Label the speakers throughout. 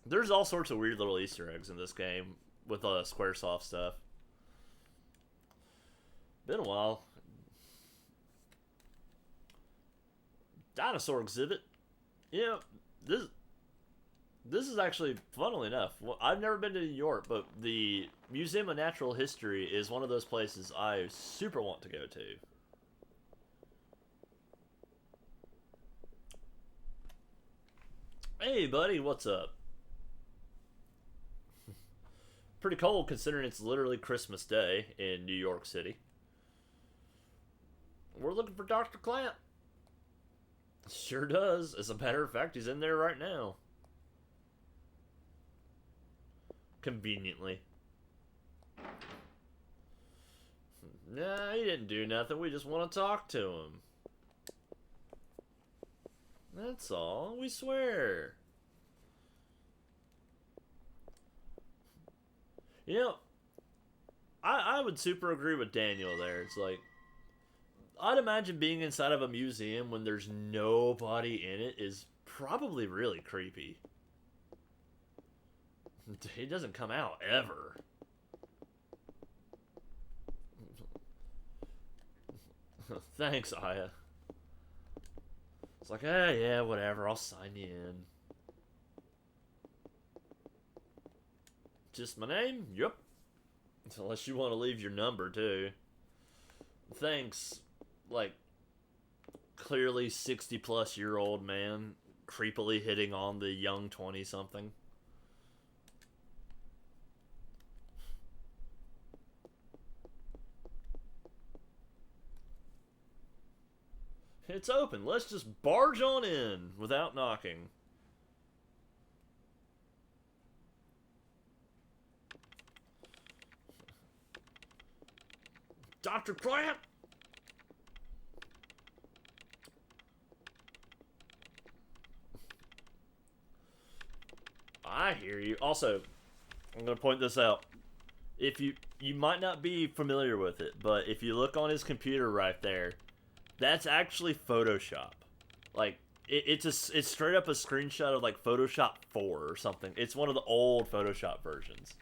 Speaker 1: There's all sorts of weird little Easter eggs in this game with SquareSoft stuff. Been a while. Dinosaur exhibit. Yeah, this this is actually, funnily enough, well, I've never been to New York, but the Museum of Natural History is one of those places I super want to go to. Hey, buddy, what's up? Pretty cold considering it's literally Christmas Day in New York City. We're looking for Dr. Clamp. Sure does. As a matter of fact, he's in there right now. Conveniently. Nah, he didn't do nothing. We just want to talk to him. That's all. We swear. You know, I would super agree with Daniel there. It's like, I'd imagine being inside of a museum when there's nobody in it is probably really creepy. He doesn't come out ever. Thanks, Aya. It's like, yeah, whatever. I'll sign you in. Just my name? Yup. Unless you want to leave your number, too. Thanks. Like, clearly 60 plus year old man creepily hitting on the young 20 something. It's open. Let's just barge on in without knocking. Dr. Clamp! I hear you. Also, I'm going to point this out. If you might not be familiar with it, but if you look on his computer right there, that's actually Photoshop. Like it's straight up a screenshot of like Photoshop 4 or something. It's one of the old Photoshop versions.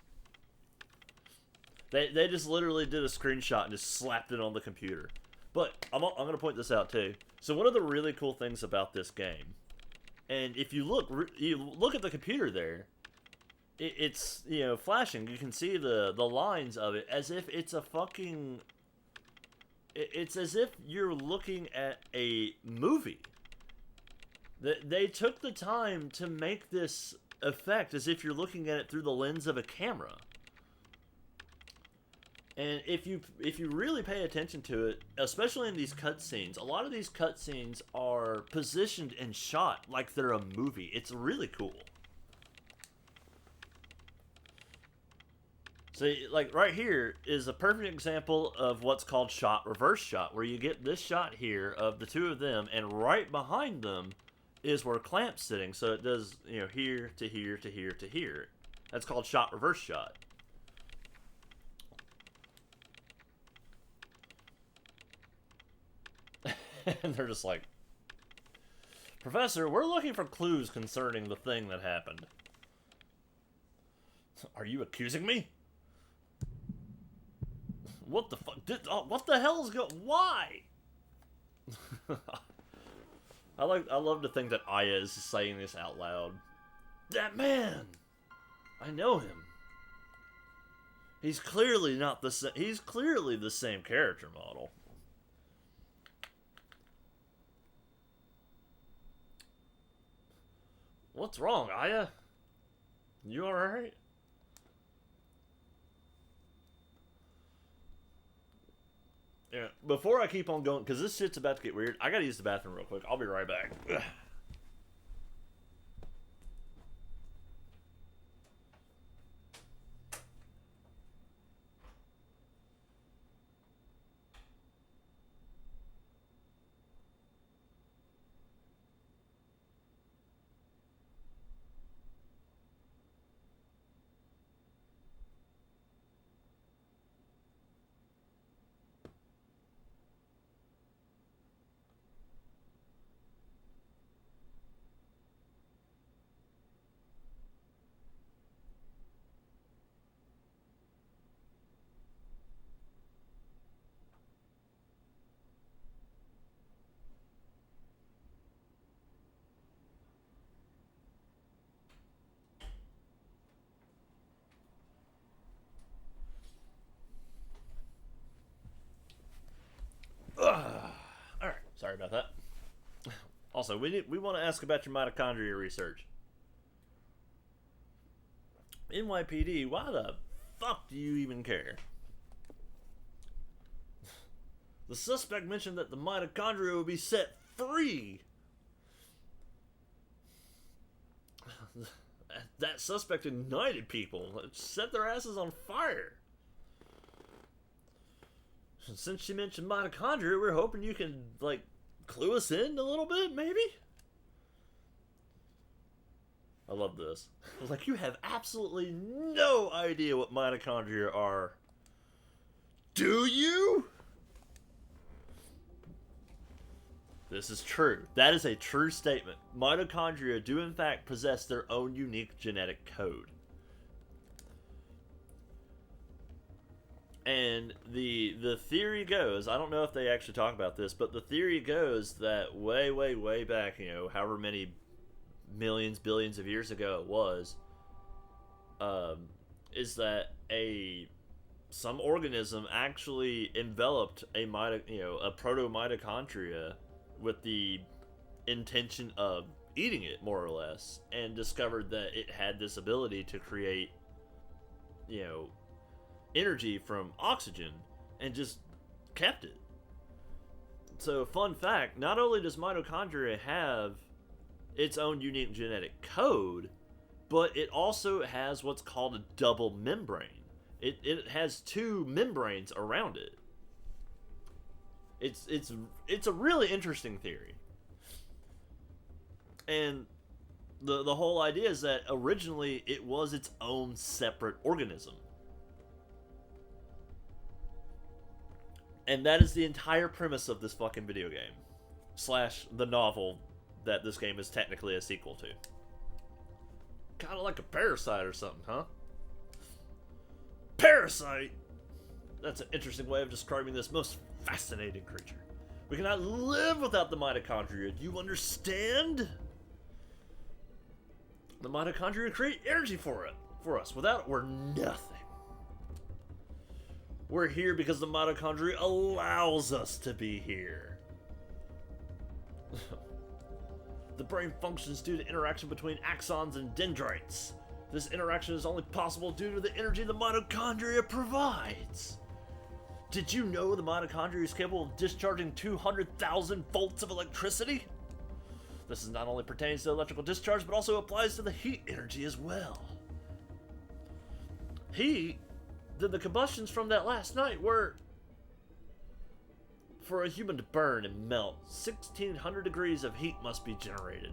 Speaker 1: They just literally did a screenshot and just slapped it on the computer. But I'm gonna point this out too. So one of the really cool things about this game, and if you look at the computer there, it's flashing. You can see the lines of it as if it's a fucking. It's as if you're looking at a movie. They took the time to make this effect as if you're looking at it through the lens of a camera. And if you really pay attention to it, especially in these cutscenes, a lot of these cutscenes are positioned and shot like they're a movie. It's really cool. So, like, right here is a perfect example of what's called shot reverse shot, where you get this shot here of the two of them, and right behind them is where Clamp's sitting. So it does, here to here to here to here. That's called shot reverse shot. And they're just like, Professor, we're looking for clues concerning the thing that happened. Are you accusing me? What the fuck? What the hell is going? Why? I love to think that Aya is saying this out loud. That man, I know him. He's clearly not the same. He's clearly the same character model. What's wrong, Aya? You alright? Yeah, before I keep on going, because this shit's about to get weird, I gotta use the bathroom real quick. I'll be right back. Also, we want to ask about your mitochondria research. NYPD, why the fuck do you even care? The suspect mentioned that the mitochondria would be set free. That suspect ignited people. It set their asses on fire. Since she mentioned mitochondria, we're hoping you can, like, clue us in a little bit, maybe? I love this. Like, you have absolutely no idea what mitochondria are. Do you? This is true. That is a true statement. Mitochondria do in fact possess their own unique genetic code. And the theory goes, I don't know if they actually talk about this, but the theory goes that way back, you know, however many millions, billions of years ago it was, is that some organism actually enveloped a proto-mitochondria with the intention of eating it, more or less, and discovered that it had this ability to create, you know, energy from oxygen, and just kept it. So, fun fact, not only does mitochondria have its own unique genetic code, but it also has what's called a double membrane. It has two membranes around it. It's a really interesting theory. And the whole idea is that originally it was its own separate organism. And that is the entire premise of this fucking video game. / the novel that this game is technically a sequel to. Kind of like a Parasite or something, huh? Parasite! That's an interesting way of describing this most fascinating creature. We cannot live without the mitochondria. Do you understand? The mitochondria create energy for us. Without it, we're nothing. We're here because the mitochondria allows us to be here. The brain functions due to interaction between axons and dendrites. This interaction is only possible due to the energy the mitochondria provides. Did you know the mitochondria is capable of discharging 200,000 volts of electricity? This not only pertains to electrical discharge, but also applies to the heat energy as well. The combustions from that last night were... For a human to burn and melt, 1,600 degrees of heat must be generated.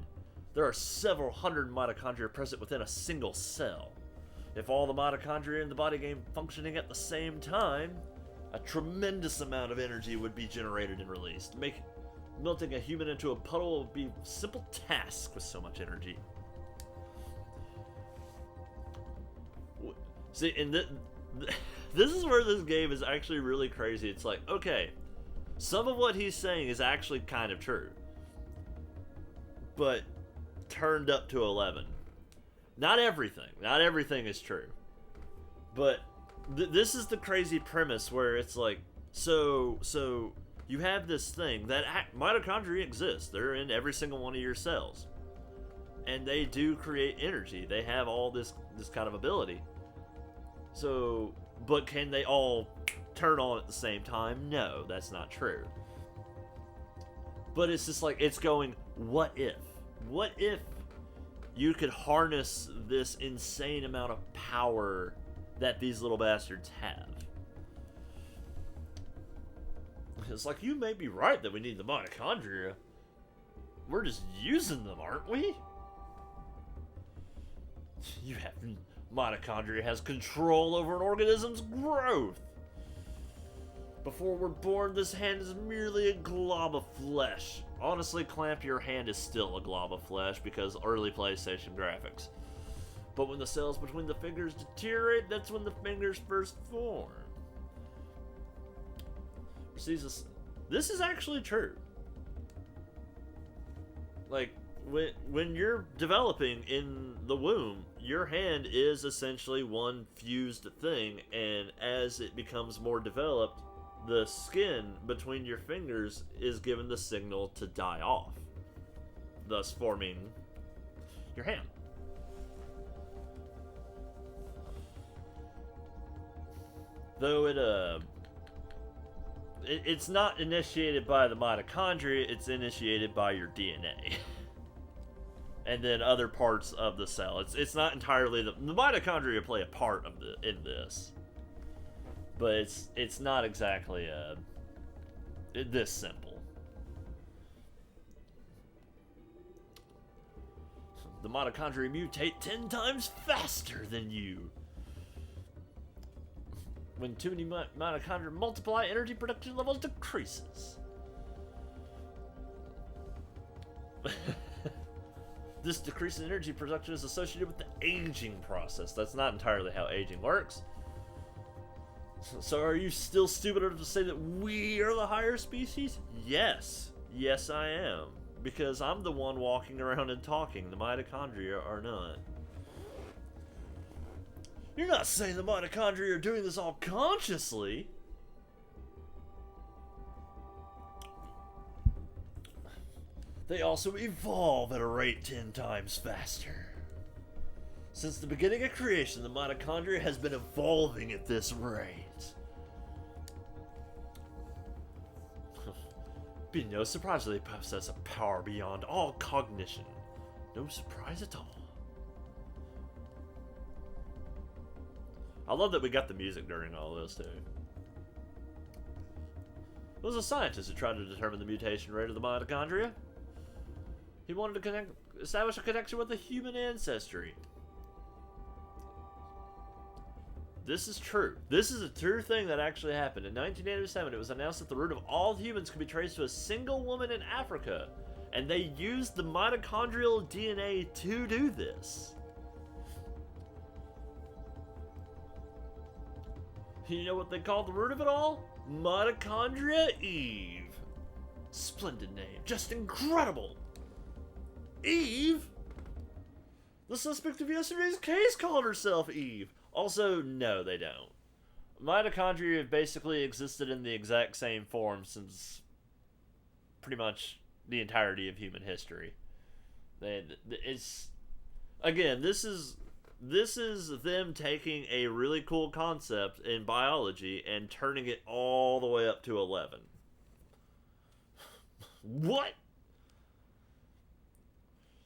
Speaker 1: There are several hundred mitochondria present within a single cell. If all the mitochondria in the body came functioning at the same time, a tremendous amount of energy would be generated and released. Melting a human into a puddle would be a simple task with so much energy. See, and this is where this game is actually really crazy. It's like, okay, some of what he's saying is actually kind of true, but turned up to 11. Not everything is true, but this is the crazy premise where it's like, so you have this thing that mitochondria exist. They're in every single one of your cells, and they do create energy. They have all this kind of ability. So, but can they all turn on at the same time? No, that's not true. But it's just like, it's going, what if? What if you could harness this insane amount of power that these little bastards have? It's like, you may be right that we need the mitochondria. We're just using them, aren't we? You have... Mitochondria has control over an organism's growth. Before we're born, this hand is merely a glob of flesh. Honestly, Clamp, your hand is still a glob of flesh because early PlayStation graphics. But when the cells between the fingers deteriorate, that's when the fingers first form. This is actually true. Like, when you're developing in the womb, your hand is essentially one fused thing, and as it becomes more developed, the skin between your fingers is given the signal to die off. thus forming your ham. Though it's not initiated by the mitochondria, it's initiated by your DNA. And then other parts of the cell. It's not entirely the mitochondria play a part of in this, but it's not exactly this simple. The mitochondria mutate 10 times faster than you. When too many mitochondria multiply, energy production levels decreases. This decrease in energy production is associated with the aging process. That's not entirely how aging works. So are you still stupid enough to say that we are the higher species? Yes. Yes, I am. Because I'm the one walking around and talking. The mitochondria are not. You're not saying the mitochondria are doing this all consciously. They also evolve at a rate 10 times faster. Since the beginning of creation, the mitochondria has been evolving at this rate. Be no surprise that they possess a power beyond all cognition. No surprise at all. I love that we got the music during all this, too. It was a scientist who tried to determine the mutation rate of the mitochondria. He wanted to establish a connection with the human ancestry. This is true. This is a true thing that actually happened. In 1987, it was announced that the root of all humans could be traced to a single woman in Africa. And they used the mitochondrial DNA to do this. You know what they called the root of it all? Mitochondria Eve. Splendid name. Just incredible. Eve? The suspect of yesterday's case called herself Eve. Also, no, they don't. Mitochondria have basically existed in the exact same form since pretty much the entirety of human history. It's again, this is them taking a really cool concept in biology and turning it all the way up to 11. What?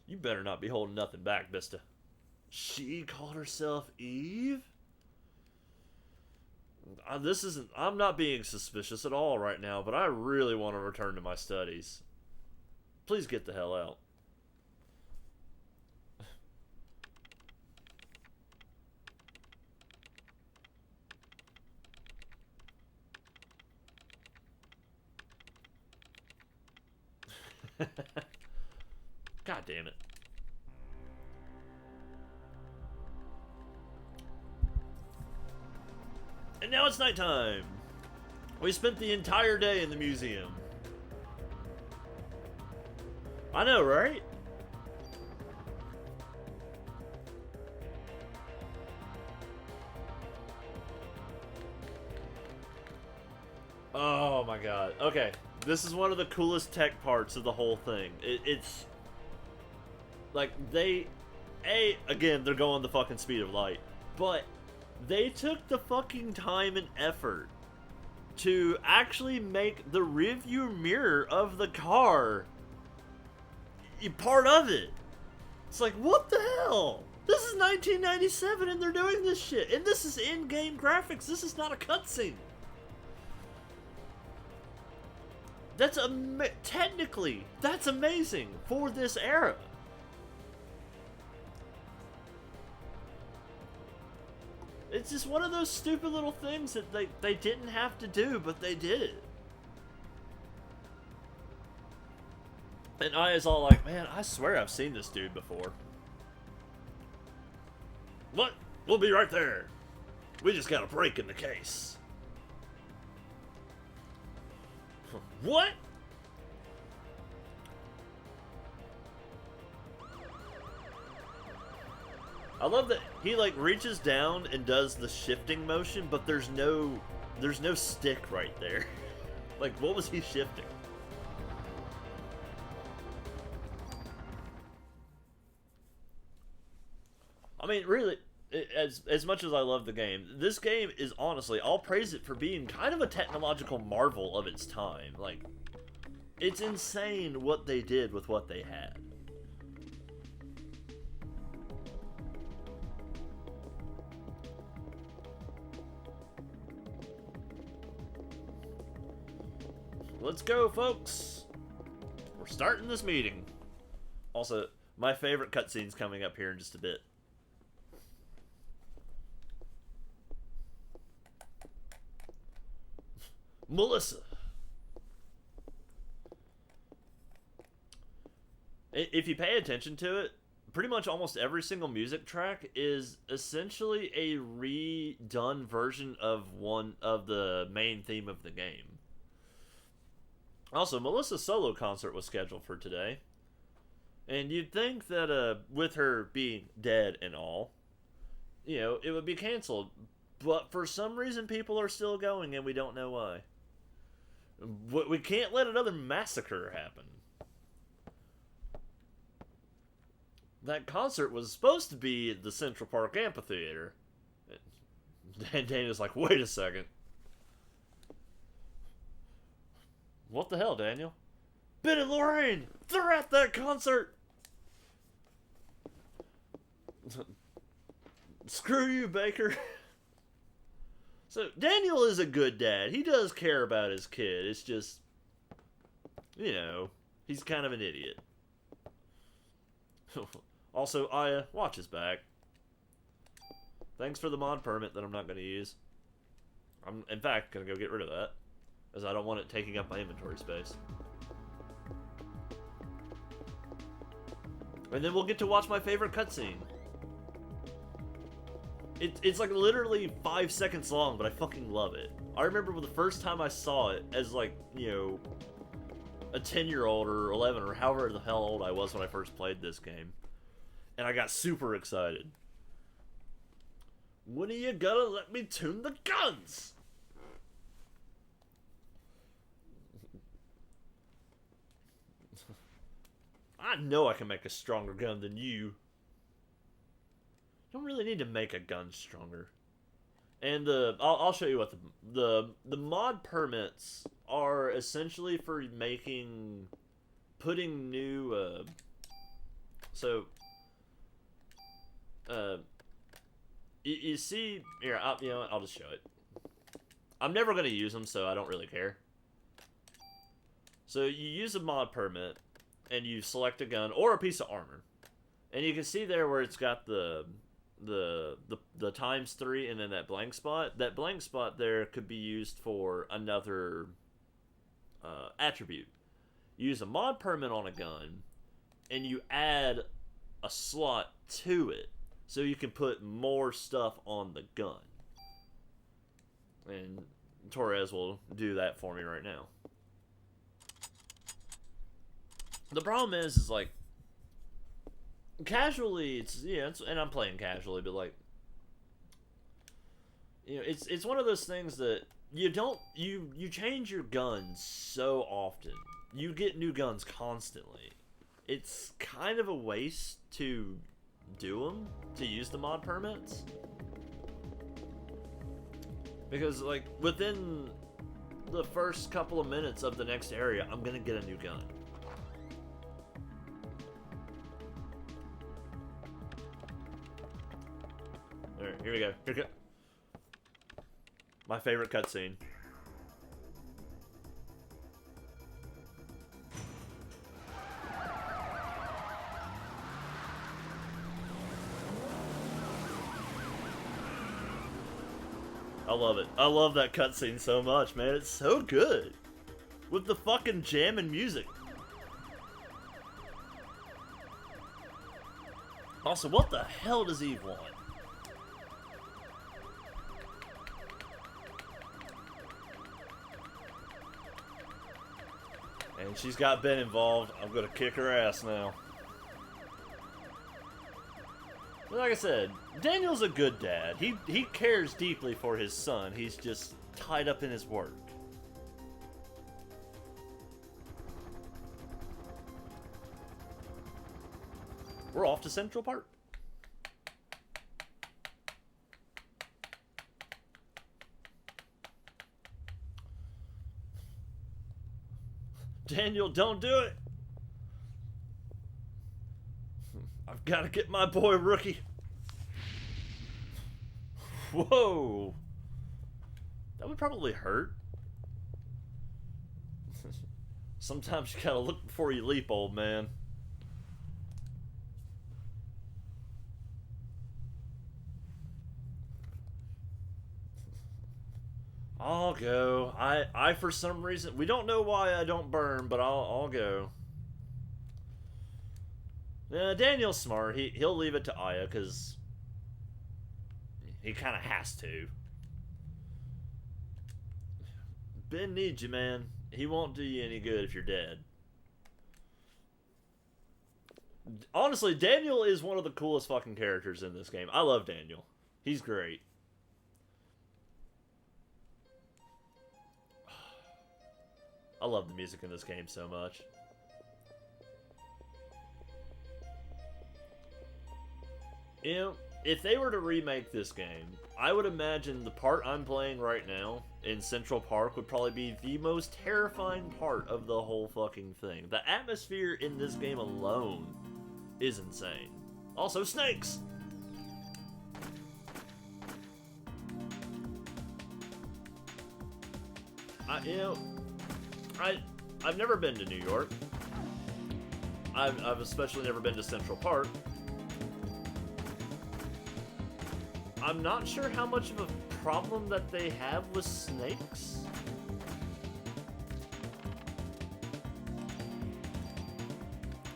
Speaker 1: You better not be holding nothing back, Vista. She called herself Eve? I'm not being suspicious at all right now, but I really want to return to my studies. Please get the hell out. God damn it. And now it's nighttime. We spent the entire day in the museum. I know, right? Oh my god. Okay. This is one of the coolest tech parts of the whole thing. It's like again, they're going the fucking speed of light, but they took the fucking time and effort to actually make the rearview mirror of the car part of it. It's like, what the hell? This is 1997 and they're doing this shit. And this is in-game graphics. This is not a cutscene. That's technically, that's amazing for this era. It's just one of those stupid little things that they didn't have to do, but they did it. And I was all like, man, I swear I've seen this dude before. What? We'll be right there. We just got a break in the case. What? I love that he like reaches down and does the shifting motion, but there's no stick right there. Like, what was he shifting? I mean, really, as much as I love the game, this game is honestly, I'll praise it for being kind of a technological marvel of its time. Like, it's insane what they did with what they had. Let's go, folks. We're starting this meeting. Also, my favorite cutscene's coming up here in just a bit. Melissa. If you pay attention to it, pretty much almost every single music track is essentially a redone version of one of the main theme of the game. Also, Melissa's solo concert was scheduled for today. And you'd think that with her being dead and all, you know, it would be canceled. But for some reason, people are still going, and we don't know why. We can't let another massacre happen. That concert was supposed to be at the Central Park Amphitheater. And Daniel's like, wait a second. What the hell, Daniel? Ben and Lorraine! They're at that concert! Screw you, Baker. So, Daniel is a good dad. He does care about his kid. It's just, you know, he's kind of an idiot. Also, Aya, watch his back. Thanks for the mod permit that I'm not going to use. I'm, in fact, going to go get rid of that, as I don't want it taking up my inventory space. And then we'll get to watch my favorite cutscene. It's like literally 5 seconds long, but I fucking love it. I remember the first time I saw it as, like, you know, a 10-year-old or 11 or however the hell old I was when I first played this game. And I got super excited. When are you gonna let me tune the guns? I know I can make a stronger gun than you. You don't really need to make a gun stronger. And I'll show you what the mod permits are essentially for putting new you see here, you know, I'll just show it. I'm never gonna use them, so I don't really care. So you use a mod permit and you select a gun or a piece of armor, and you can see there where it's got the ×3 and then that blank spot. That blank spot there could be used for another attribute. You use a mod permit on a gun, and you add a slot to it, so you can put more stuff on the gun. And Torres will do that for me right now. The problem is like, casually, and I'm playing casually, but like, you know, it's one of those things that you change your guns so often. You get new guns constantly. It's kind of a waste to do them, to use the mod permits. Because, like, within the first couple of minutes of the next area, I'm gonna get a new gun. Alright, here we go. Here we go. My favorite cutscene. I love it. I love that cutscene so much, man. It's so good. With the fucking jamming music. Also, what the hell does Eve want? And she's got Ben involved. I'm gonna kick her ass now. But like I said, Daniel's a good dad. He cares deeply for his son. He's just tied up in his work. We're off to Central Park. Daniel, don't do it! I've got to get my boy Rookie. Whoa! That would probably hurt. Sometimes you gotta look before you leap, old man. I'll go. I for some reason, we don't know why I don't burn, but I'll go. Daniel's smart. He'll leave it to Aya because he kind of has to. Ben needs you, man. He won't do you any good if you're dead. Honestly, Daniel is one of the coolest fucking characters in this game. I love Daniel. He's great. I love the music in this game so much. You know, if they were to remake this game, I would imagine the part I'm playing right now in Central Park would probably be the most terrifying part of the whole fucking thing. The atmosphere in this game alone is insane. Also, snakes! I've never been to New York. I've especially never been to Central Park. I'm not sure how much of a problem that they have with snakes.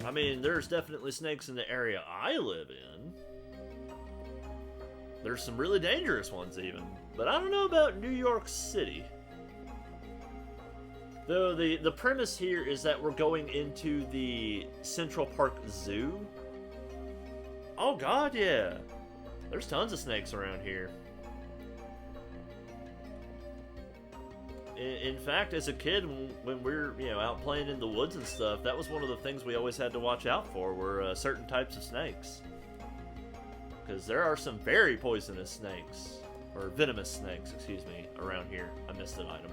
Speaker 1: I mean, there's definitely snakes in the area I live in. There's some really dangerous ones even. But I don't know about New York City. Though the premise here is that we're going into the Central Park Zoo. Oh god, yeah. There's tons of snakes around here. In fact, as a kid, when we're out playing in the woods and stuff, that was one of the things we always had to watch out for were certain types of snakes. Because there are some very poisonous snakes, or venomous snakes, excuse me, around here. I missed an item.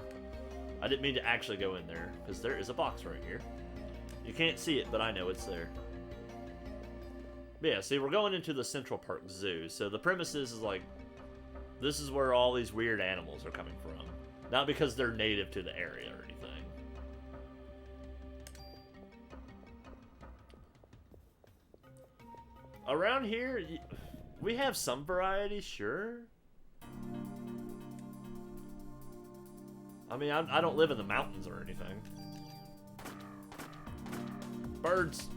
Speaker 1: I didn't mean to actually go in there, because there is a box right here. You can't see it, but I know it's there. But yeah, see, we're going into the Central Park Zoo, so the premise is like, this is where all these weird animals are coming from. Not because they're native to the area or anything. Around here, we have some variety, sure. I mean, I don't live in the mountains or anything. Birds.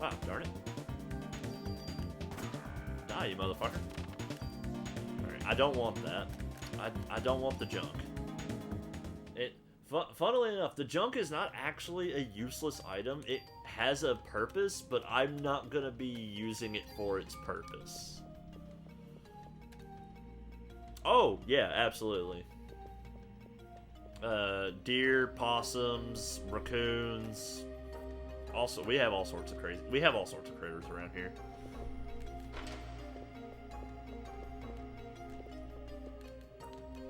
Speaker 1: Ah, darn it. Die, you motherfucker. Alright, I don't want that. I don't want the junk. Funnily enough, the junk is not actually a useless item. It has a purpose, but I'm not gonna be using it for its purpose. Oh, yeah, absolutely. Deer, possums, raccoons. Also, we have all sorts of critters around here.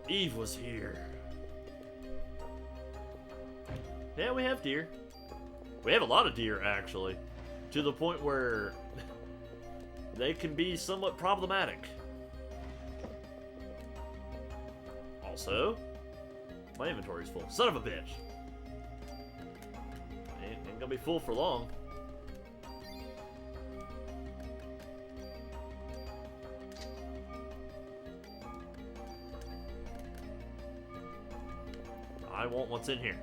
Speaker 1: Eve was here. Yeah, we have deer. We have a lot of deer, actually. To the point where they can be somewhat problematic. Also, my inventory's full. Son of a bitch. Ain't gonna be full for long. I want what's in here.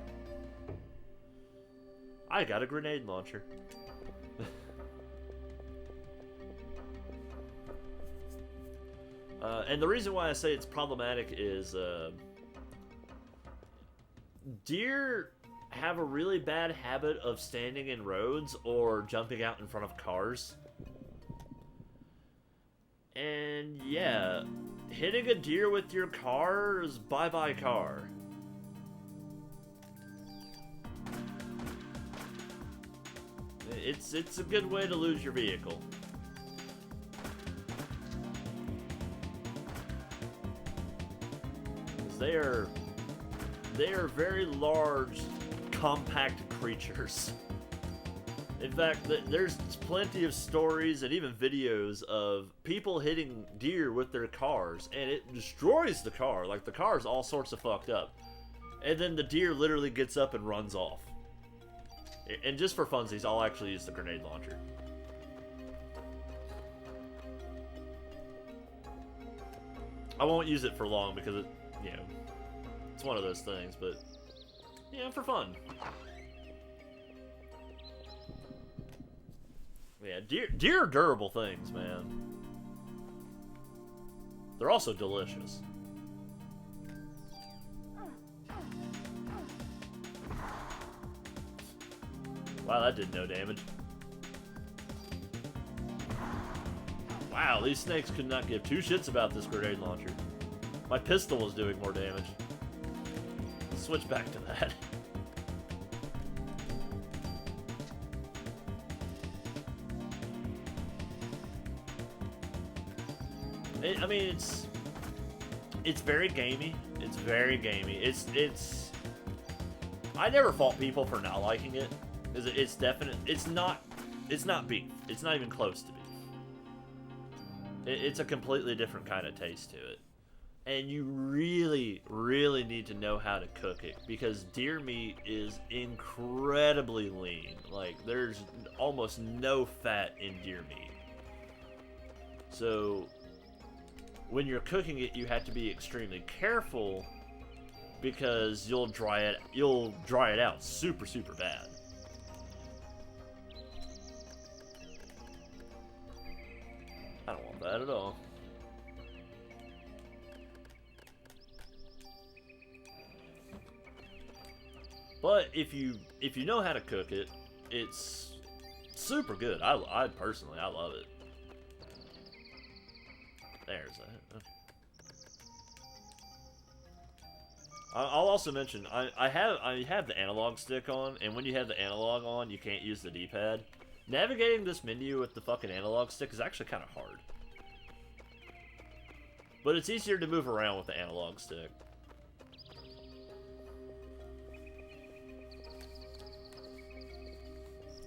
Speaker 1: I got a grenade launcher. And the reason why I say it's problematic is deer have a really bad habit of standing in roads or jumping out in front of cars. And yeah, hitting a deer with your car is bye-bye car. it's a good way to lose your vehicle. They are very large, compact creatures. In fact, there's plenty of stories and even videos of people hitting deer with their cars, and it destroys the car. Like, the car's all sorts of fucked up. And then the deer literally gets up and runs off. And just for funsies, I'll actually use the grenade launcher. I won't use it for long because it, you know, it's one of those things, but, yeah, for fun. Yeah, deer are durable things, man. They're also delicious. Wow, that did no damage. Wow, these snakes could not give two shits about this grenade launcher. My pistol was doing more damage. Let's switch back to that. I mean, it's very gamey. It's very gamey. It's. I never fault people for not liking it. It's definite. It's not beef. It's not even close to beef. It's a completely different kind of taste to it. And you really, really need to know how to cook it, because deer meat is incredibly lean. Like, there's almost no fat in deer meat. So, when you're cooking it, you have to be extremely careful, because you'll dry it out super, super bad. I don't want that at all. But if you know how to cook it, it's super good. I personally, I love it. There's that. Okay. I'll also mention I have the analog stick on, and when you have the analog on, you can't use the D-pad. Navigating this menu with the fucking analog stick is actually kind of hard. But it's easier to move around with the analog stick.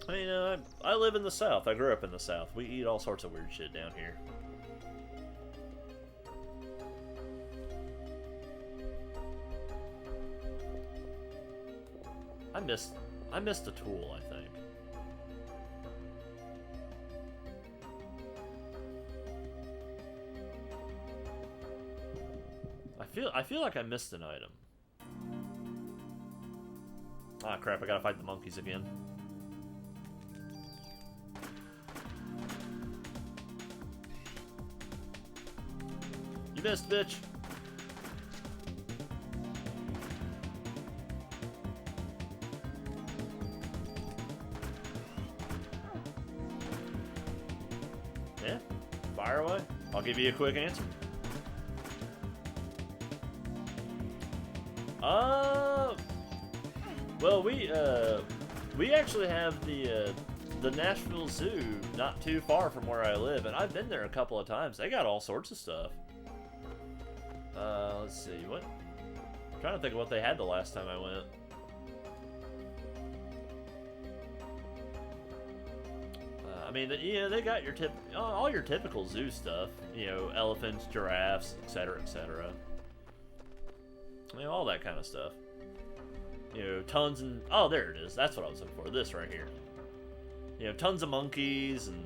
Speaker 1: I mean, I live in the South. I grew up in the South. We eat all sorts of weird shit down here. I missed a tool, I think. I feel like I missed an item. Ah, crap, I gotta fight the monkeys again. You missed, bitch. Yeah, fire away. I'll give you a quick answer. Well, we actually have the Nashville Zoo not too far from where I live, and I've been there a couple of times. They got all sorts of stuff. Let's see, what? I'm trying to think of what they had the last time I went. I mean, you know, they got your all your typical zoo stuff. You know, elephants, giraffes, etc., etc. You know, all that kind of stuff. You know, tons and... Oh, there it is. That's what I was looking for. This right here. You know, tons of monkeys, and...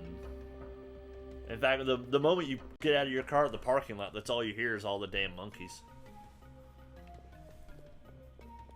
Speaker 1: In fact, the moment you get out of your car at the parking lot, that's all you hear is all the damn monkeys.